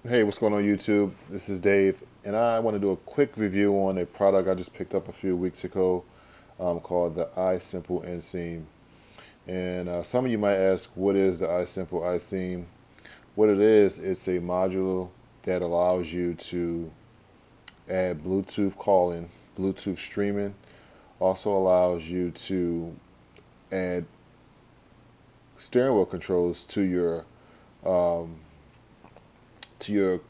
Hey, what's going on YouTube? This is Dave, and I want to do a quick review on a product I just picked up a few weeks ago called the iSimple InSeam. And some of you might ask, what is the iSimple iSeam? What it is, it's a module that allows you to add Bluetooth calling, Bluetooth streaming, also allows you to add steering wheel controls um, to your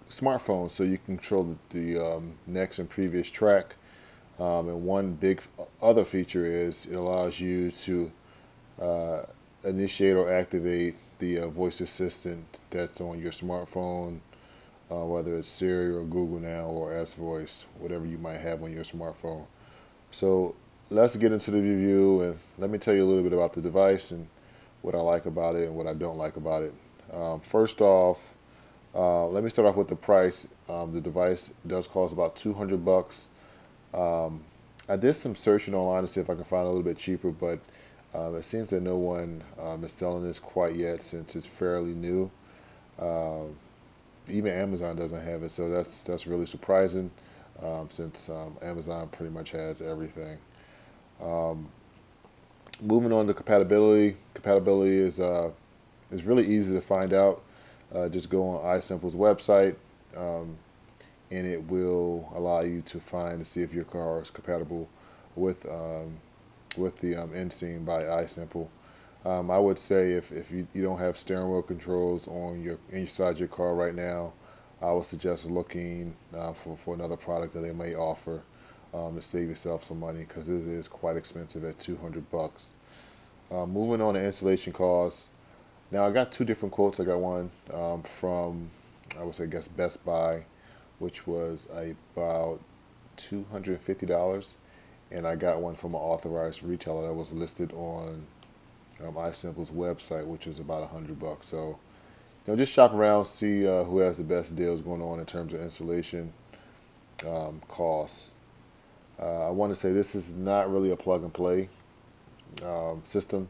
smartphone, so you can control the next and previous track. And one big other feature is it allows you to uh, initiate or activate the voice assistant that's on your smartphone, whether it's Siri or Google Now or S Voice, whatever you might have on your smartphone. So let's get into the review, and let me tell you a little bit about the device and what I like about it and what I don't like about it. First off, let me start off with the price. The device does cost about 200 bucks. Um, I did some searching online to see if I can find a little bit cheaper, but it seems that no one is selling this quite yet since it's fairly new. Uh, Even Amazon doesn't have it, so that's really surprising since Amazon pretty much has everything. Um, Moving on to compatibility. Compatibility is really easy to find out. Just go on iSimple's website, um, and it will allow you to find to see if your car is compatible with the InSeam by iSimple. I would say if you don't have steering wheel controls on your inside your car right now, I would suggest looking for another product that they may offer to save yourself some money, because it is quite expensive at 200 bucks. Moving on to installation costs. Now I got two different quotes. I got one from, I would say, I guess Best Buy, which was about $250, and I got one from an authorized retailer that was listed on iSimple's website, which is about 100 bucks. So just shop around, see who has the best deals going on in terms of installation costs. I want to say this is not really a plug and play system.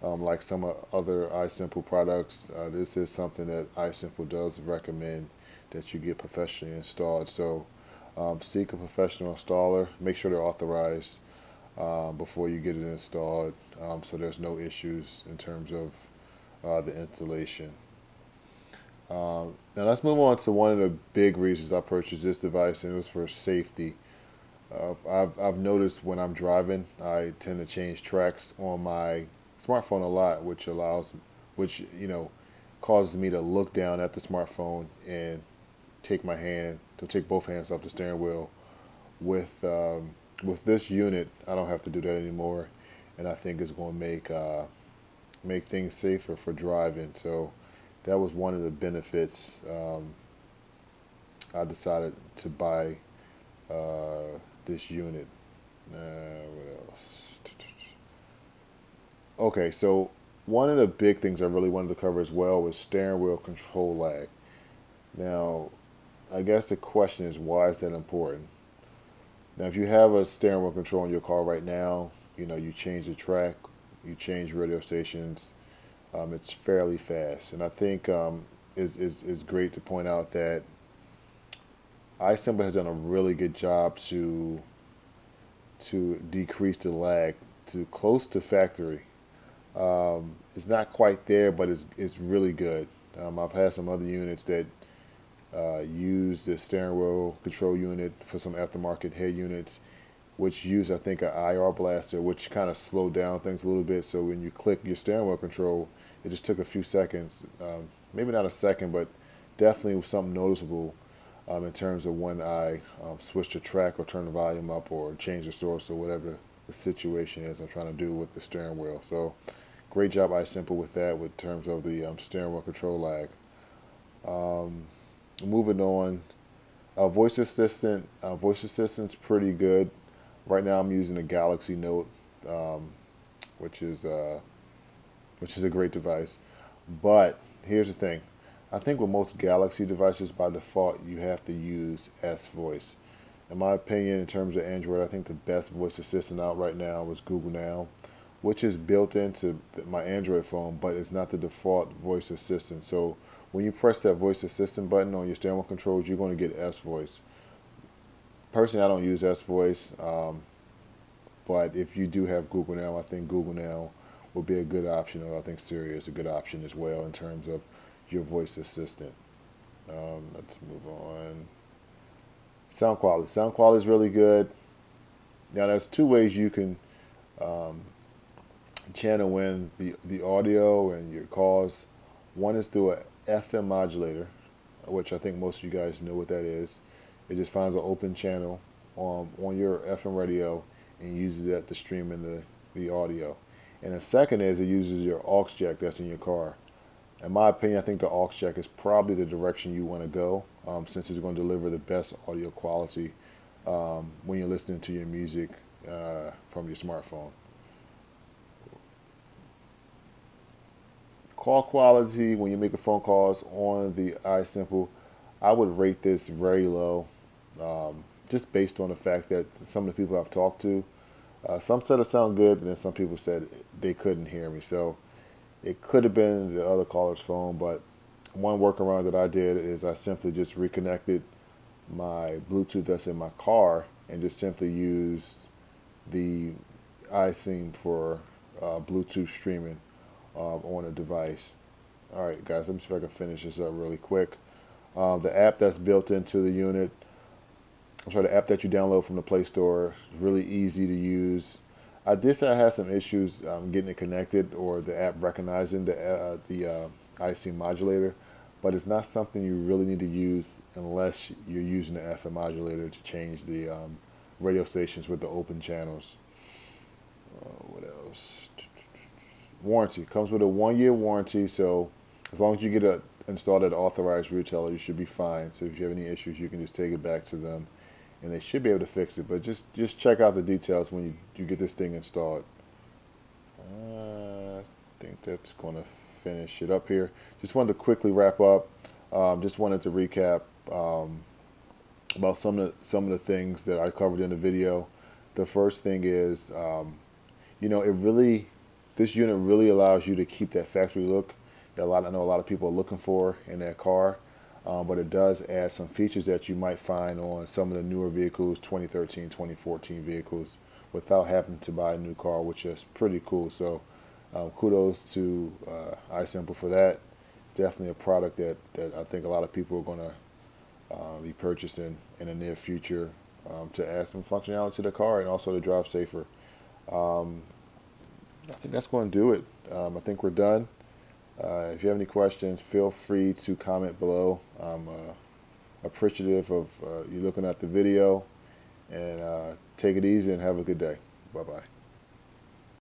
Like some other iSimple products, this is something that iSimple does recommend that you get professionally installed. So seek a professional installer. Make sure they're authorized before you get it installed, so there's no issues in terms of the installation. Now let's move on to one of the big reasons I purchased this device, and it was for safety. I've noticed when I'm driving, I tend to change tracks on my smartphone a lot, which causes me to look down at the smartphone and take both hands off the steering wheel. With with this unit, I don't have to do that anymore, and I think it's going to make things safer for driving. So that was one of the benefits. I decided to buy this unit. What else? Okay, so one of the big things I really wanted to cover as well was steering wheel control lag. Now, I guess the question is, why is that important? Now, if you have a steering wheel control in your car right now, you change the track, you change radio stations, it's fairly fast. And I think it's great to point out that iSimple has done a really good job to decrease the lag to close to factory. It's not quite there, but it's really good. I've had some other units that use the steering wheel control unit for some aftermarket head units, which use, I think, an IR blaster, which kind of slowed down things a little bit. So when you click your steering wheel control, it just took a few seconds, maybe not a second, but definitely something noticeable in terms of when I switch the track or turn the volume up or change the source or whatever the situation is I'm trying to do with the steering wheel. So great job iSimple with that, with terms of the steering wheel control lag. Um, Moving on, voice assistant's pretty good. Right now, I'm using a Galaxy Note, um, which is a great device. But here's the thing: I think with most Galaxy devices, by default, you have to use S Voice. In my opinion, in terms of Android, I think the best voice assistant out right now is Google Now, which is built into my Android phone, but it's not the default voice assistant. So when you press that voice assistant button on your steering wheel controls, you're going to get S voice. Personally, I don't use S voice, but if you do have Google Now, I think Google Now will be a good option, or I think Siri is a good option as well in terms of your voice assistant. Let's move on. Sound quality. Sound quality is really good. Now, there's two ways you can channel in the audio and your calls. One is through a FM modulator, which I think most of you guys know what that is. It just finds an open channel on your FM radio and uses that to stream in the audio. And the second is it uses your aux jack that's in your car. In my opinion, I think the aux jack is probably the direction you want to go, since it's going to deliver the best audio quality when you're listening to your music from your smartphone. Call quality when you're making phone calls on the iSimple, I would rate this very low, just based on the fact that some of the people I've talked to, some said it sounded good, and then some people said they couldn't hear me. So it could have been the other caller's phone, but one workaround that I did is I simply just reconnected my Bluetooth that's in my car and just simply used the iSimple for Bluetooth streaming on a device. All right, guys, let me see if I can finish this up really quick. The app that's built into the unit, the app that you download from the Play Store is really easy to use. I did say I had some issues getting it connected, or the app recognizing the iSimple modulator, but it's not something you really need to use unless you're using the FM modulator to change the radio stations with the open channels. What else? Warranty. Comes with a 1-year warranty, so as long as you get it installed at an authorized retailer, you should be fine. So if you have any issues, you can just take it back to them, and they should be able to fix it. But just check out the details when you get this thing installed. I think that's going to finish it up here. Just wanted to quickly wrap up. Just wanted to recap about some of the things that I covered in the video. The first thing is, this unit really allows you to keep that factory look that I know a lot of people are looking for in their car, but it does add some features that you might find on some of the newer vehicles, 2013, 2014 vehicles, without having to buy a new car, which is pretty cool. So kudos to iSimple for that. It's definitely a product that I think a lot of people are going to be purchasing in the near future to add some functionality to the car and also to drive safer. I think that's going to do it. I think we're done. If you have any questions, feel free to comment below. I'm appreciative of you looking at the video, and take it easy and have a good day. Bye-bye.